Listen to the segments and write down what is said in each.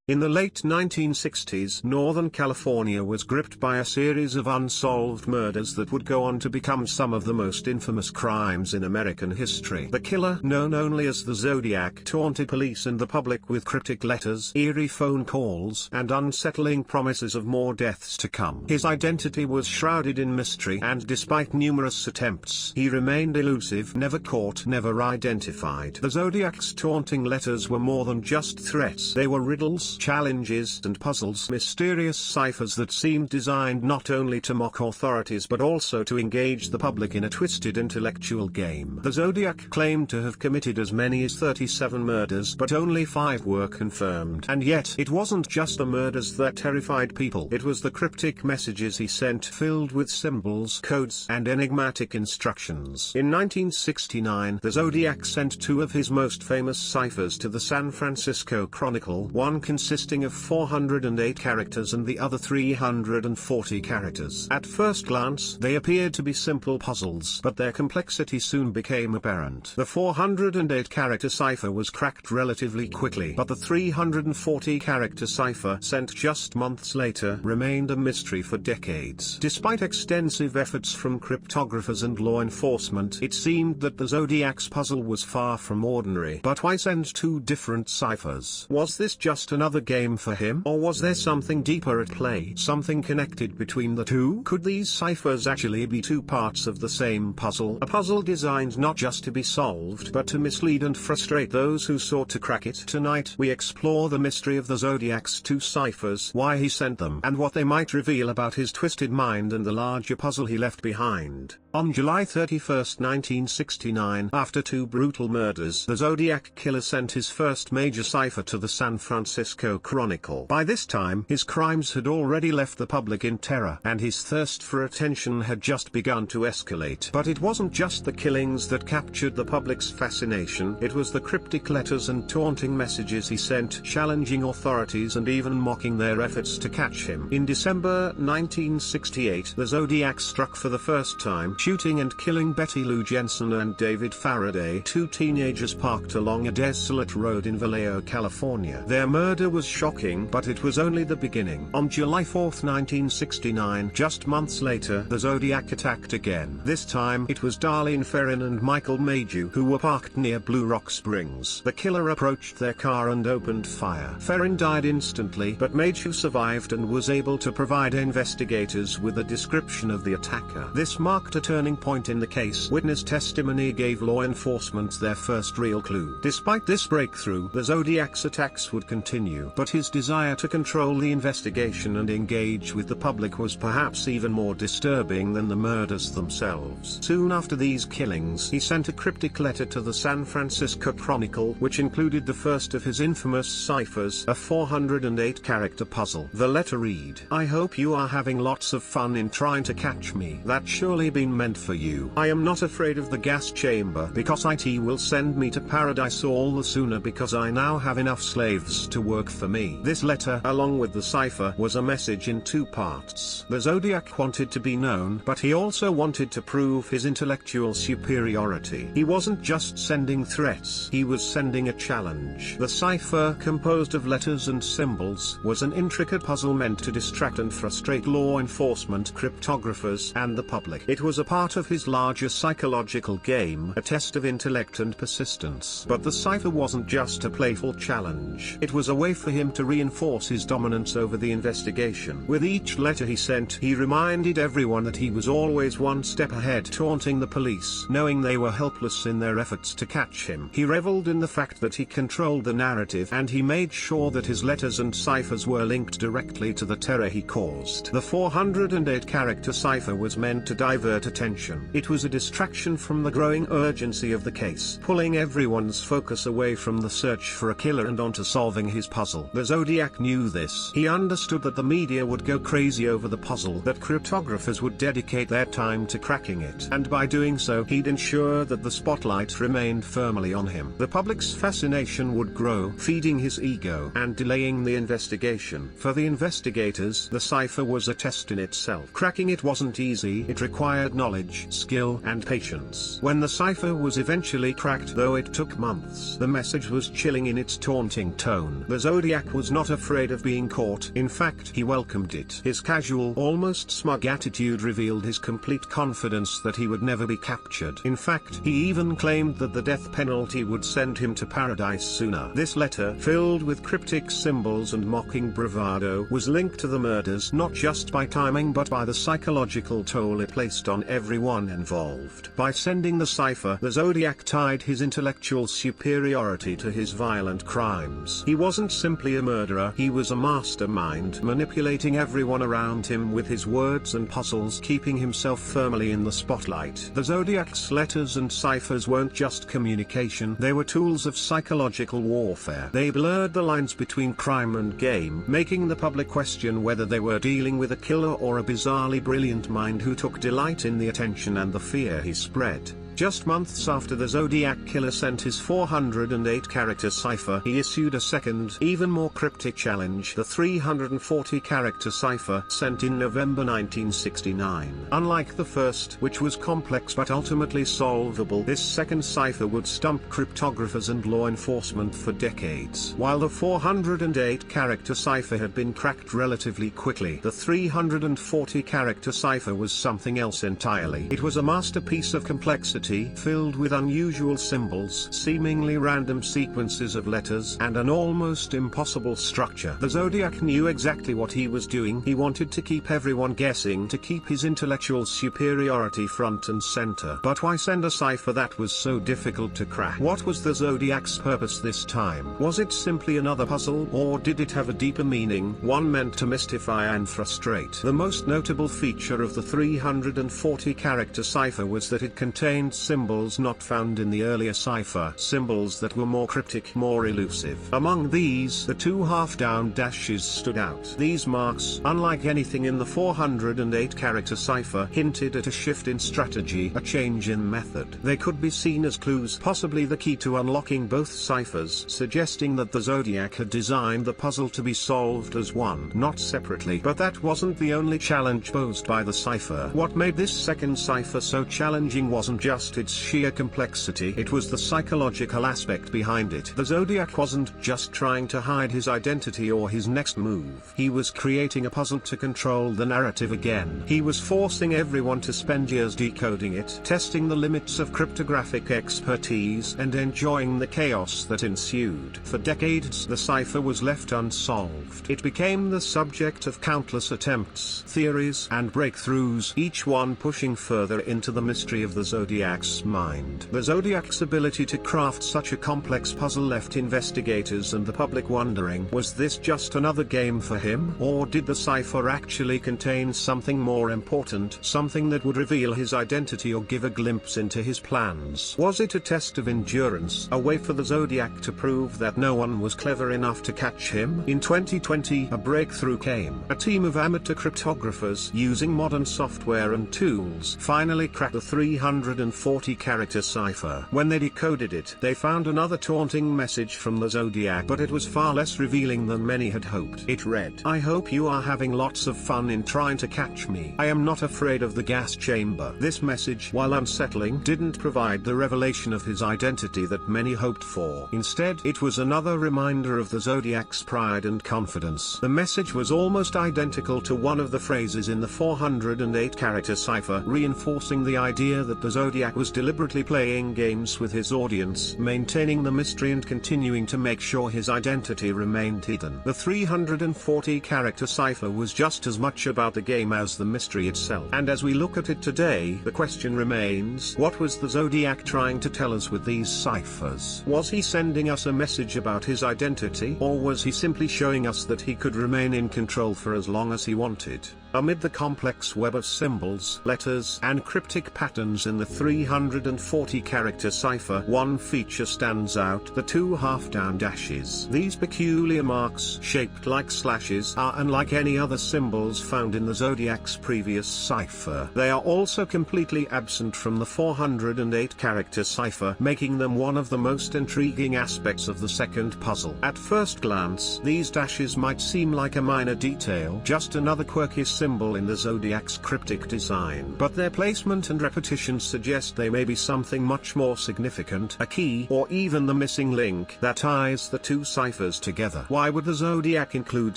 In the late 1960s, Northern California was gripped by a series of unsolved murders that would go on to become some of the most infamous crimes in American history. The killer, known only as the Zodiac, taunted police and the public with cryptic letters, eerie phone calls, and unsettling promises of more deaths to come. His identity was shrouded in mystery, and despite numerous attempts, he remained elusive, never caught, never identified. The Zodiac's taunting letters were more than just threats. They were riddles, challenges, and puzzles, mysterious ciphers that seemed designed not only to mock authorities but also to engage the public in a twisted intellectual game. The Zodiac claimed to have committed as many as 37 murders, but only 5 were confirmed. And yet, it wasn't just the murders that terrified people. It was the cryptic messages he sent, filled with symbols, codes, and enigmatic instructions. In 1969, the Zodiac sent 2 of his most famous ciphers to the San Francisco Chronicle, one consisting of 408 characters and the other 340 characters. At first glance, they appeared to be simple puzzles, but their complexity soon became apparent. The 408 character cipher was cracked relatively quickly, but the 340 character cipher, sent just months later, remained a mystery for decades. Despite extensive efforts from cryptographers and law enforcement, it seemed that the Zodiac's puzzle was far from ordinary. But why send 2 different ciphers? Was this just another game for him? Or was there something deeper at play? Something connected between the 2? Could these ciphers actually be 2 parts of the same puzzle? A puzzle designed not just to be solved, but to mislead and frustrate those who sought to crack it. Tonight, we explore the mystery of the Zodiac's 2 ciphers, why he sent them, and what they might reveal about his twisted mind and the larger puzzle he left behind. On July 31, 1969, after 2 brutal murders, the Zodiac Killer sent his first major cipher to the San Francisco Chronicle. By this time, his crimes had already left the public in terror, and his thirst for attention had just begun to escalate. But it wasn't just the killings that captured the public's fascination, it was the cryptic letters and taunting messages he sent, challenging authorities and even mocking their efforts to catch him. In December 1968, the Zodiac struck for the first time, shooting and killing Betty Lou Jensen and David Faraday, 2 teenagers parked along a desolate road in Vallejo, California. Their murder was shocking, but it was only the beginning. On July 4, 1969, just months later, the Zodiac attacked again. This time, it was Darlene Ferrin and Michael Maydew who were parked near Blue Rock Springs. The killer approached their car and opened fire. Ferrin died instantly, but Maydew survived and was able to provide investigators with a description of the attacker. This marked a turning point in the case. Witness testimony gave law enforcement their first real clue. Despite this breakthrough, the Zodiac's attacks would continue, but his desire to control the investigation and engage with the public was perhaps even more disturbing than the murders themselves. Soon after these killings, he sent a cryptic letter to the San Francisco Chronicle, which included the first of his infamous ciphers, a 408-character puzzle. The letter read, "I hope you are having lots of fun in trying to catch me. That's surely been meant for you. I am not afraid of the gas chamber, because IT will send me to paradise all the sooner because I now have enough slaves to work for me." This letter, along with the cipher, was a message in 2 parts. The Zodiac wanted to be known, but he also wanted to prove his intellectual superiority. He wasn't just sending threats, he was sending a challenge. The cipher, composed of letters and symbols, was an intricate puzzle meant to distract and frustrate law enforcement, cryptographers, and the public. It was a part of his larger psychological game, a test of intellect and persistence. But the cipher wasn't just a playful challenge. It was a way for him to reinforce his dominance over the investigation. With each letter he sent, he reminded everyone that he was always one step ahead, taunting the police, knowing they were helpless in their efforts to catch him. He reveled in the fact that he controlled the narrative, and he made sure that his letters and ciphers were linked directly to the terror he caused. The 408-character cipher was meant to divert attention. It was a distraction from the growing urgency of the case, pulling everyone's focus away from the search for a killer and onto solving his puzzle. The Zodiac knew this. He understood that the media would go crazy over the puzzle, that cryptographers would dedicate their time to cracking it, and by doing so, he'd ensure that the spotlight remained firmly on him. The public's fascination would grow, feeding his ego and delaying the investigation. For the investigators, the cipher was a test in itself. Cracking it wasn't easy. It required knowledge, skill, and patience. When the cipher was eventually cracked, though it took months, the message was chilling in its taunting tone. The Zodiac was not afraid of being caught. In fact, he welcomed it. His casual, almost smug attitude revealed his complete confidence that he would never be captured. In fact, he even claimed that the death penalty would send him to paradise sooner. This letter, filled with cryptic symbols and mocking bravado, was linked to the murders not just by timing but by the psychological toll it placed on everyone involved. By sending the cipher, the Zodiac tied his intellectual superiority to his violent crimes. He wasn't simply a murderer, he was a mastermind, manipulating everyone around him with his words and puzzles, keeping himself firmly in the spotlight. The Zodiac's letters and ciphers weren't just communication, they were tools of psychological warfare. They blurred the lines between crime and game, making the public question whether they were dealing with a killer or a bizarrely brilliant mind who took delight in the attention and the fear he spread. Just months after the Zodiac Killer sent his 408-character cipher, he issued a second, even more cryptic challenge, the 340-character cipher, sent in November 1969. Unlike the first, which was complex but ultimately solvable, this second cipher would stump cryptographers and law enforcement for decades. While the 408-character cipher had been cracked relatively quickly, the 340-character cipher was something else entirely. It was a masterpiece of complexity, filled with unusual symbols, seemingly random sequences of letters, and an almost impossible structure. The Zodiac knew exactly what he was doing. He wanted to keep everyone guessing, to keep his intellectual superiority front and center. But why send a cipher that was so difficult to crack? What was the Zodiac's purpose this time? Was it simply another puzzle, or did it have a deeper meaning, one meant to mystify and frustrate? The most notable feature of the 340-character cipher was that it contained symbols not found in the earlier cipher, symbols that were more cryptic, more elusive. Among these, the two half-down dashes stood out. These marks, unlike anything in the 408-character cipher, hinted at a shift in strategy, a change in method. They could be seen as clues, possibly the key to unlocking both ciphers, suggesting that the Zodiac had designed the puzzle to be solved as one, not separately. But that wasn't the only challenge posed by the cipher. What made this second cipher so challenging wasn't just its sheer complexity, it was the psychological aspect behind it. The Zodiac wasn't just trying to hide his identity or his next move. He was creating a puzzle to control the narrative again. He was forcing everyone to spend years decoding it, testing the limits of cryptographic expertise, and enjoying the chaos that ensued. For decades, the cipher was left unsolved. It became the subject of countless attempts, theories, and breakthroughs, each one pushing further into the mystery of the Zodiac's mind. The Zodiac's ability to craft such a complex puzzle left investigators and the public wondering, was this just another game for him, or did the cipher actually contain something more important, something that would reveal his identity or give a glimpse into his plans? Was it a test of endurance, a way for the Zodiac to prove that no one was clever enough to catch him? In 2020, a breakthrough came. A team of amateur cryptographers, using modern software and tools, finally cracked the 340-character cipher. When they decoded it, they found another taunting message from the Zodiac, but it was far less revealing than many had hoped. It read, "I hope you are having lots of fun in trying to catch me. I am not afraid of the gas chamber." This message, while unsettling, didn't provide the revelation of his identity that many hoped for. Instead, it was another reminder of the Zodiac's pride and confidence. The message was almost identical to one of the phrases in the 408-character cipher, reinforcing the idea that the Zodiac was deliberately playing games with his audience, maintaining the mystery and continuing to make sure his identity remained hidden. The 340-character cipher was just as much about the game as the mystery itself. And as we look at it today, the question remains, what was the Zodiac trying to tell us with these ciphers? Was he sending us a message about his identity, or was he simply showing us that he could remain in control for as long as he wanted? Amid the complex web of symbols, letters, and cryptic patterns in the 340-character cipher, one feature stands out: the two half-down dashes. These peculiar marks, shaped like slashes, are unlike any other symbols found in the Zodiac's previous cipher. They are also completely absent from the 408-character cipher, making them one of the most intriguing aspects of the second puzzle. At first glance, these dashes might seem like a minor detail, just another quirky symbol symbol in the Zodiac's cryptic design. But their placement and repetition suggest they may be something much more significant, a key or even the missing link that ties the two ciphers together. Why would the Zodiac include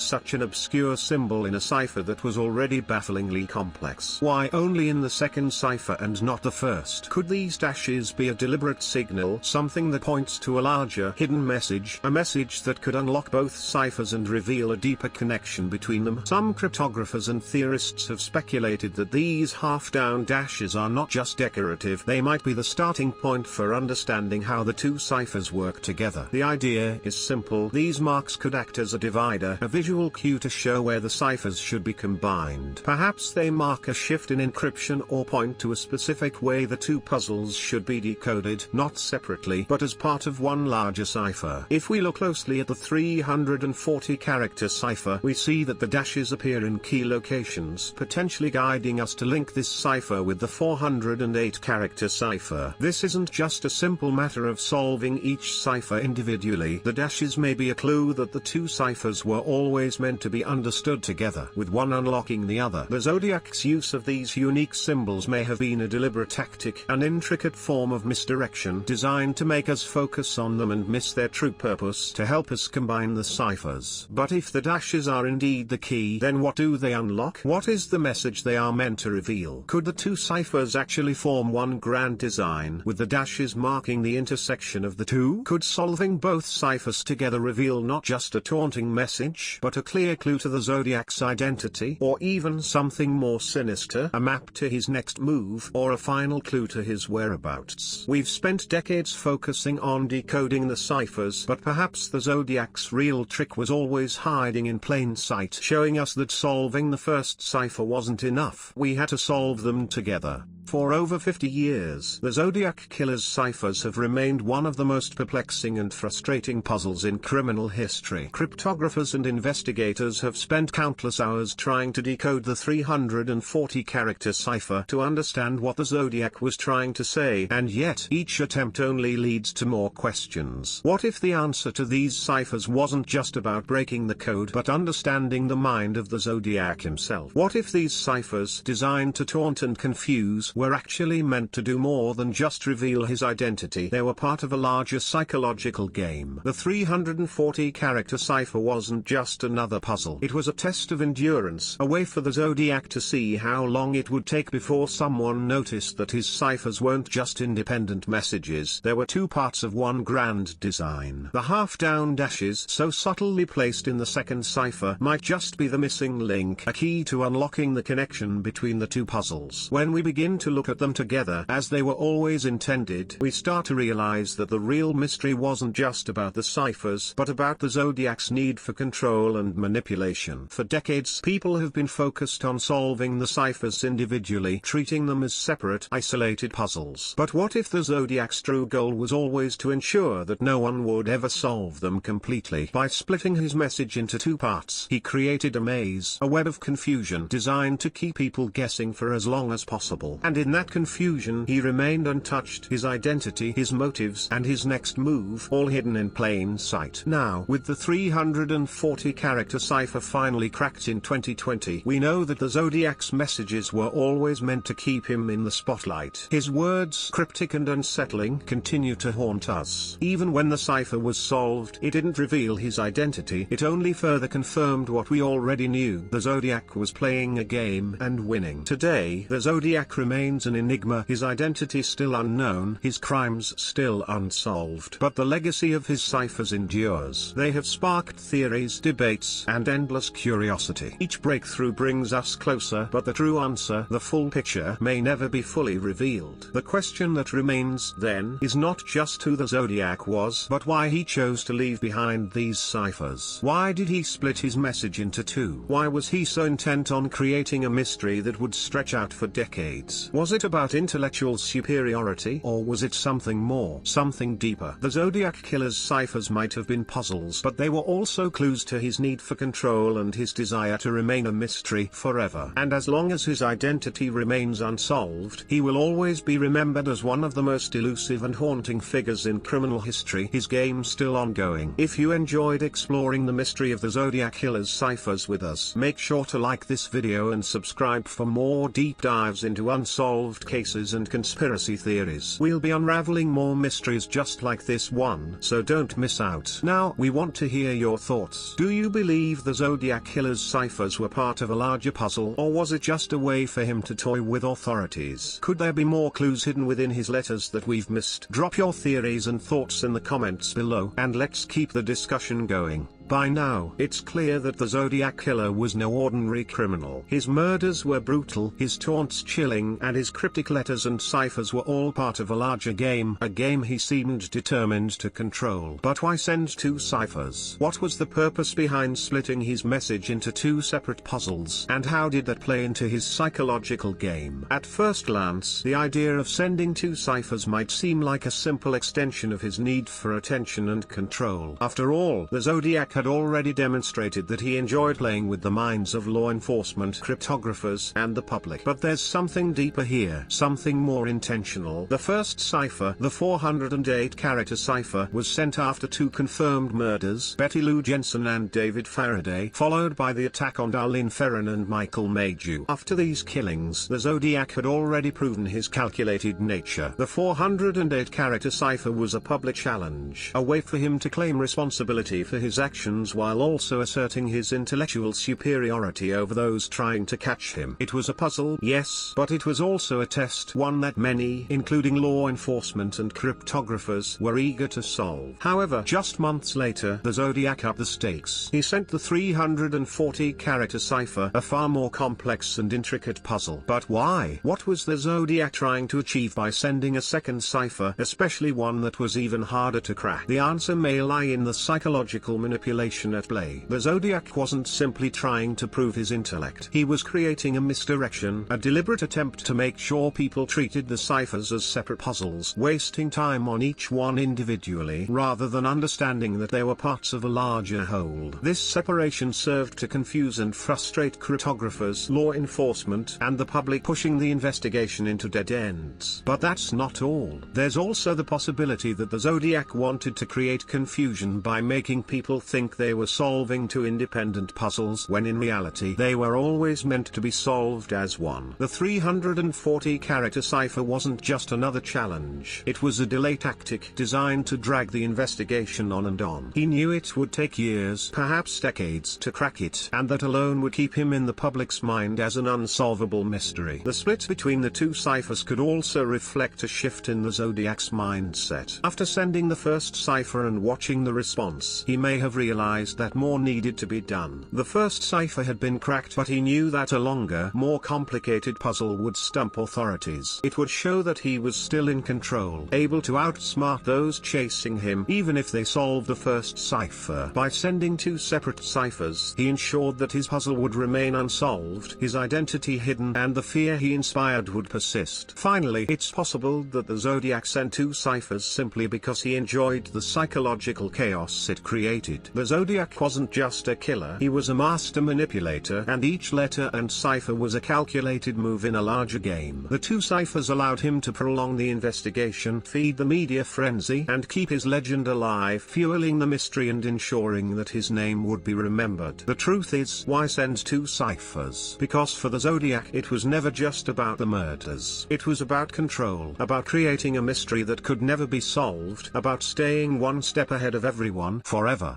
such an obscure symbol in a cipher that was already bafflingly complex? Why only in the second cipher and not the first? Could these dashes be a deliberate signal, something that points to a larger hidden message, a message that could unlock both ciphers and reveal a deeper connection between them? Some cryptographers and theorists have speculated that these half-down dashes are not just decorative, they might be the starting point for understanding how the two ciphers work together. The idea is simple: these marks could act as a divider, a visual cue to show where the ciphers should be combined. Perhaps they mark a shift in encryption or point to a specific way the two puzzles should be decoded, not separately but as part of one larger cipher. If we look closely at the 340-character cipher, we see that the dashes appear in key locations, potentially guiding us to link this cipher with the 408-character cipher. This isn't just a simple matter of solving each cipher individually. The dashes may be a clue that the two ciphers were always meant to be understood together, with one unlocking the other. The Zodiac's use of these unique symbols may have been a deliberate tactic, an intricate form of misdirection designed to make us focus on them and miss their true purpose, to help us combine the ciphers. But if the dashes are indeed the key, then what do they unlock? What is the message they are meant to reveal? Could the two ciphers actually form one grand design, with the dashes marking the intersection of the two? Could solving both ciphers together reveal not just a taunting message, but a clear clue to the Zodiac's identity, or even something more sinister, a map to his next move, or a final clue to his whereabouts? We've spent decades focusing on decoding the ciphers, but perhaps the Zodiac's real trick was always hiding in plain sight, showing us that solving the first cipher wasn't enough. We had to solve them together. For over 50 years, the Zodiac Killer's ciphers have remained one of the most perplexing and frustrating puzzles in criminal history. Cryptographers and investigators have spent countless hours trying to decode the 340-character cipher to understand what the Zodiac was trying to say, and yet each attempt only leads to more questions. What if the answer to these ciphers wasn't just about breaking the code, but understanding the mind of the Zodiac himself? What if these ciphers, designed to taunt and confuse, were actually meant to do more than just reveal his identity? They were part of a larger psychological game. The 340-character cipher wasn't just another puzzle. It was a test of endurance, a way for the Zodiac to see how long it would take before someone noticed that his ciphers weren't just independent messages. They were two parts of one grand design. The half-down dashes, so subtly placed in the second cipher, might just be the missing link, a key to unlocking the connection between the two puzzles. When we begin to look at them together as they were always intended, we start to realize that the real mystery wasn't just about the ciphers, but about the Zodiac's need for control and manipulation. For decades, people have been focused on solving the ciphers individually, treating them as separate, isolated puzzles. But what if the Zodiac's true goal was always to ensure that no one would ever solve them completely? By splitting his message into two parts, he created a maze, a web of confusion designed to keep people guessing for as long as possible. And in that confusion, he remained untouched, his identity, his motives, and his next move, all hidden in plain sight. Now, with the 340-character cipher finally cracked in 2020, we know that the Zodiac's messages were always meant to keep him in the spotlight. His words, cryptic and unsettling, continue to haunt us. Even when the cipher was solved, it didn't reveal his identity, it only further confirmed what we already knew. The Zodiac was playing a game, and winning. Today, the Zodiac remains an enigma, his identity still unknown, his crimes still unsolved. But the legacy of his ciphers endures. They have sparked theories, debates, and endless curiosity. Each breakthrough brings us closer, but the true answer, the full picture, may never be fully revealed. The question that remains, then, is not just who the Zodiac was, but why he chose to leave behind these ciphers. Why did he split his message into two? Why was he so intent on creating a mystery that would stretch out for decades? Was it about intellectual superiority, or was it something more, something deeper? The Zodiac Killer's ciphers might have been puzzles, but they were also clues to his need for control and his desire to remain a mystery forever. And as long as his identity remains unsolved, he will always be remembered as one of the most elusive and haunting figures in criminal history, his game still ongoing. If you enjoyed exploring the mystery of the Zodiac Killer's ciphers with us, make sure to like this video and subscribe for more deep dives into unsolved cases and conspiracy theories. We'll be unraveling more mysteries just like this one, so don't miss out. Now, we want to hear your thoughts. Do you believe the Zodiac Killer's ciphers were part of a larger puzzle, or was it just a way for him to toy with authorities? Could there be more clues hidden within his letters that we've missed? Drop your theories and thoughts in the comments below, and let's keep the discussion going. By now, it's clear that the Zodiac Killer was no ordinary criminal. His murders were brutal, his taunts chilling, and his cryptic letters and ciphers were all part of a larger game, a game he seemed determined to control. But why send two ciphers? What was the purpose behind splitting his message into two separate puzzles, and how did that play into his psychological game? At first glance, the idea of sending two ciphers might seem like a simple extension of his need for attention and control. After all, the Zodiac had already demonstrated that he enjoyed playing with the minds of law enforcement, cryptographers, and the public. But there's something deeper here, something more intentional. The first cipher, the 408-character cipher, was sent after two confirmed murders, Betty Lou Jensen and David Faraday, followed by the attack on Darlene Ferrin and Michael Maydew. After these killings, the Zodiac had already proven his calculated nature. The 408-character cipher was a public challenge, a way for him to claim responsibility for his actions while also asserting his intellectual superiority over those trying to catch him. It was a puzzle, yes, but it was also a test, one that many, including law enforcement and cryptographers, were eager to solve. However, just months later, the Zodiac upped the stakes. He sent the 340-character cipher, a far more complex and intricate puzzle. But why? What was the Zodiac trying to achieve by sending a second cipher, especially one that was even harder to crack? The answer may lie in the psychological manipulation at play. The Zodiac wasn't simply trying to prove his intellect. He was creating a misdirection, a deliberate attempt to make sure people treated the ciphers as separate puzzles, wasting time on each one individually, rather than understanding that they were parts of a larger whole. This separation served to confuse and frustrate cryptographers, law enforcement, and the public, pushing the investigation into dead ends. But that's not all. There's also the possibility that the Zodiac wanted to create confusion by making people think they were solving two independent puzzles when in reality they were always meant to be solved as one. The 340-character cipher wasn't just another challenge. It was a delay tactic designed to drag the investigation on and on. He knew it would take years, perhaps decades, to crack it, and that alone would keep him in the public's mind as an unsolvable mystery. The split between the two ciphers could also reflect a shift in the Zodiac's mindset. After sending the first cipher and watching the response, he may have realized that more needed to be done. The first cipher had been cracked, but he knew that a longer, more complicated puzzle would stump authorities. It would show that he was still in control, able to outsmart those chasing him, even if they solved the first cipher. By sending two separate ciphers, he ensured that his puzzle would remain unsolved, his identity hidden, and the fear he inspired would persist. Finally, it's possible that the Zodiac sent two ciphers simply because he enjoyed the psychological chaos it created. The Zodiac wasn't just a killer, he was a master manipulator, and each letter and cipher was a calculated move in a larger game. The two ciphers allowed him to prolong the investigation, feed the media frenzy, and keep his legend alive, fueling the mystery and ensuring that his name would be remembered. The truth is, why send two ciphers? Because for the Zodiac, it was never just about the murders. It was about control, about creating a mystery that could never be solved, about staying one step ahead of everyone, forever.